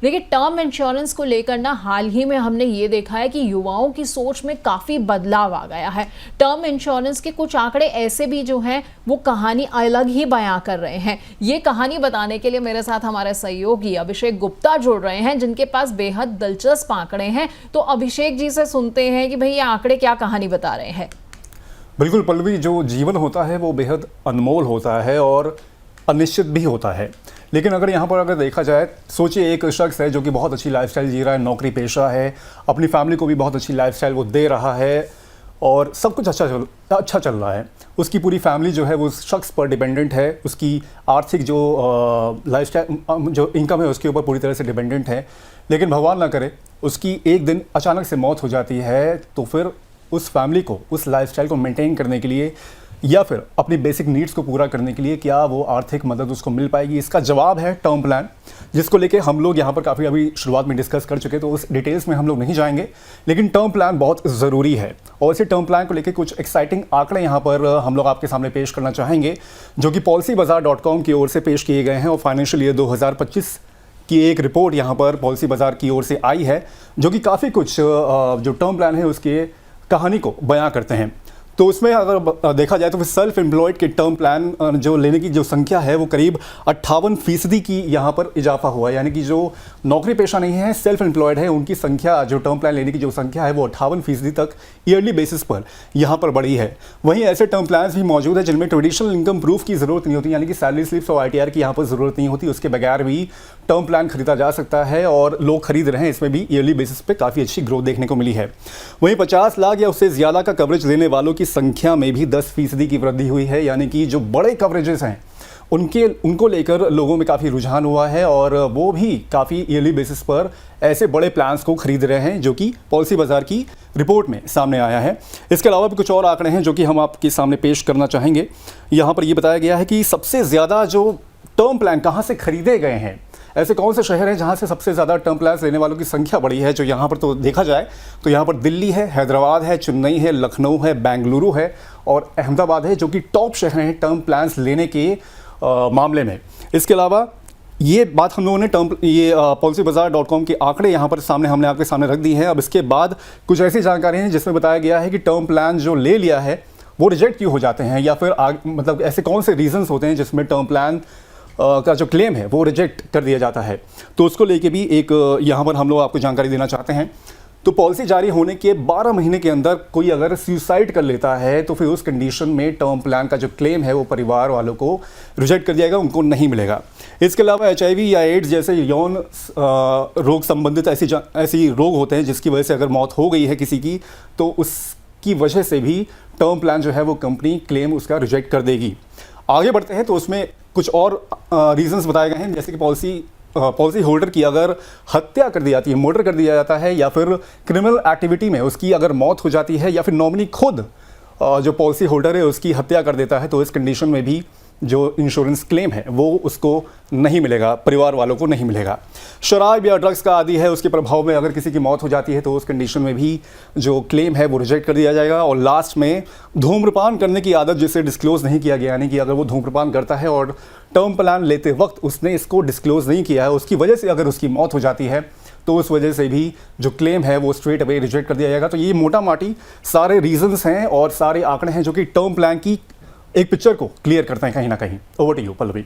देखिए, term insurance को लेकर ना हाल ही में हमने ये देखा है कि युवाओं की सोच में काफ़ी बदलाव आ गया है। टर्म इंश्योरेंस के कुछ आंकड़े ऐसे भी जो हैं वो कहानी अलग ही बयां कर रहे हैं। ये कहानी बताने के लिए मेरे साथ हमारे सहयोगी अभिषेक गुप्ता जुड़ रहे हैं, जिनके पास बेहद दिलचस्प आंकड़े हैं। तो अभिषेक जी से सुनते हैं कि भाई ये आंकड़े क्या कहानी बता रहे हैं। बिल्कुल पल्लवी, जो जीवन होता है वो बेहद अनमोल होता है और अनिश्चित भी होता है। लेकिन अगर देखा जाए, सोचिए एक शख्स है जो कि बहुत अच्छी लाइफस्टाइल जी रहा है, नौकरी पेशा है, अपनी फैमिली को भी बहुत अच्छी लाइफस्टाइल वो दे रहा है और सब कुछ अच्छा चल रहा है। उसकी पूरी फैमिली जो है वो उस शख्स पर डिपेंडेंट है, उसकी आर्थिक जो लाइफस्टाइल जो इनकम है उसके ऊपर पूरी तरह से डिपेंडेंट है। लेकिन भगवान ना करे उसकी एक दिन अचानक से मौत हो जाती है, तो फिर उस फैमिली को उस लाइफस्टाइल को मेंटेन करने के लिए या फिर अपनी बेसिक नीड्स को पूरा करने के लिए क्या वो आर्थिक मदद उसको मिल पाएगी? इसका जवाब है टर्म प्लान, जिसको लेके हम लोग यहाँ पर काफ़ी अभी शुरुआत में डिस्कस कर चुके, तो उस डिटेल्स में हम लोग नहीं जाएंगे। लेकिन टर्म प्लान बहुत ज़रूरी है और इसी टर्म प्लान को लेके कुछ एक्साइटिंग आंकड़े यहाँ पर हम लोग आपके सामने पेश करना चाहेंगे, जो कि policybazaar.com की ओर से पेश किए गए हैं और फाइनेंशियल ईयर 2025 की एक रिपोर्ट यहाँ पर पॉलिसी बाजार की ओर से आई है, जो कि काफ़ी कुछ जो टर्म प्लान है उसके कहानी को बयां करते हैं। तो उसमें अगर देखा जाए तो फिर सेल्फ एम्प्लॉयड के टर्म प्लान जो लेने की जो संख्या है वो करीब 58% की यहाँ पर इजाफा हुआ है। यानी कि जो नौकरी पेशा नहीं है, सेल्फ एम्प्लॉयड है, उनकी संख्या, जो टर्म प्लान लेने की जो संख्या है वो 58% तक ईयरली बेसिस पर यहाँ पर बढ़ी है। वहीं ऐसे टर्म प्लान्स भी मौजूद है जिनमें ट्रेडिशनल इनकम प्रूफ की ज़रूरत नहीं होती, यानी कि सैलरी स्लिप्स और ITR की यहाँ पर ज़रूरत नहीं होती, उसके बगैर भी टर्म प्लान खरीदा जा सकता है और लोग खरीद रहे हैं। इसमें भी ईयरली बेसिस पे काफ़ी अच्छी ग्रोथ देखने को मिली है। वहीं 50 लाख या उससे ज़्यादा का कवरेज लेने वालों की संख्या में भी 10% की वृद्धि हुई है। यानी कि जो बड़े कवरेजेस हैं उनको लेकर लोगों में काफ़ी रुझान हुआ है और वो भी काफ़ी ईयरली बेसिस पर ऐसे बड़े प्लान्स को खरीद रहे हैं, जो कि पॉलिसी बाजार की रिपोर्ट में सामने आया है। इसके अलावा भी कुछ और आंकड़े हैं जो कि हम आपके सामने पेश करना चाहेंगे। यहाँ पर ये बताया गया है कि सबसे ज़्यादा जो टर्म प्लान कहाँ से खरीदे गए हैं, ऐसे कौन से शहर हैं जहाँ से सबसे ज़्यादा टर्म प्लान्स लेने वालों की संख्या बढ़ी है। जो यहाँ पर तो देखा जाए तो यहाँ पर दिल्ली है, हैदराबाद है, चेन्नई है, लखनऊ है, बेंगलुरु है और अहमदाबाद है, जो कि टॉप शहर हैं टर्म प्लान्स लेने के मामले में। इसके अलावा ये बात हम लोगों ने policybazaar.com के आंकड़े यहाँ पर हमने आपके सामने रख दी है। अब इसके बाद कुछ ऐसी जानकारी हैं जिसमें बताया गया है कि टर्म प्लान जो ले लिया है वो रिजेक्ट क्यों हो जाते हैं, या फिर मतलब ऐसे कौन से रीजंस होते हैं जिसमें टर्म प्लान का जो क्लेम है वो रिजेक्ट कर दिया जाता है। तो उसको लेके भी एक यहाँ पर हम लोग आपको जानकारी देना चाहते हैं। तो पॉलिसी जारी होने के 12 महीने के अंदर कोई अगर सुसाइड कर लेता है तो फिर उस कंडीशन में टर्म प्लान का जो क्लेम है वो परिवार वालों को रिजेक्ट कर दिया जाएगा, उनको नहीं मिलेगा। इसके अलावा HIV या एड्स जैसे यौन रोग संबंधित ऐसी रोग होते हैं जिसकी वजह से अगर मौत हो गई है किसी की, तो उसकी वजह से भी टर्म प्लान जो है वो कंपनी क्लेम उसका रिजेक्ट कर देगी। आगे बढ़ते हैं तो उसमें कुछ और रीजंस बताए गए हैं, जैसे कि पॉलिसी होल्डर की अगर हत्या कर दी जाती है, मर्डर कर दिया जाता है, या फिर क्रिमिनल एक्टिविटी में उसकी अगर मौत हो जाती है, या फिर नॉमिनी खुद जो पॉलिसी होल्डर है उसकी हत्या कर देता है, तो इस कंडीशन में भी जो इंश्योरेंस क्लेम है वो उसको नहीं मिलेगा, परिवार वालों को नहीं मिलेगा। शराब या ड्रग्स का आदी है, उसके प्रभाव में अगर किसी की मौत हो जाती है तो उस कंडीशन में भी जो क्लेम है वो रिजेक्ट कर दिया जाएगा। और लास्ट में धूम्रपान करने की आदत जिसे डिस्क्लोज नहीं किया गया, यानी कि अगर वो धूम्रपान करता है और टर्म प्लान लेते वक्त उसने इसको डिस्क्लोज नहीं किया है, उसकी वजह से अगर उसकी मौत हो जाती है तो उस वजह से भी जो क्लेम है वो स्ट्रेट अवे रिजेक्ट कर दिया जाएगा। तो ये मोटा माटी सारे रीजंस हैं और सारे आंकड़े हैं जो कि टर्म प्लान की एक पिक्चर को क्लियर करते हैं कहीं ना कहीं। Over to you Pallavi.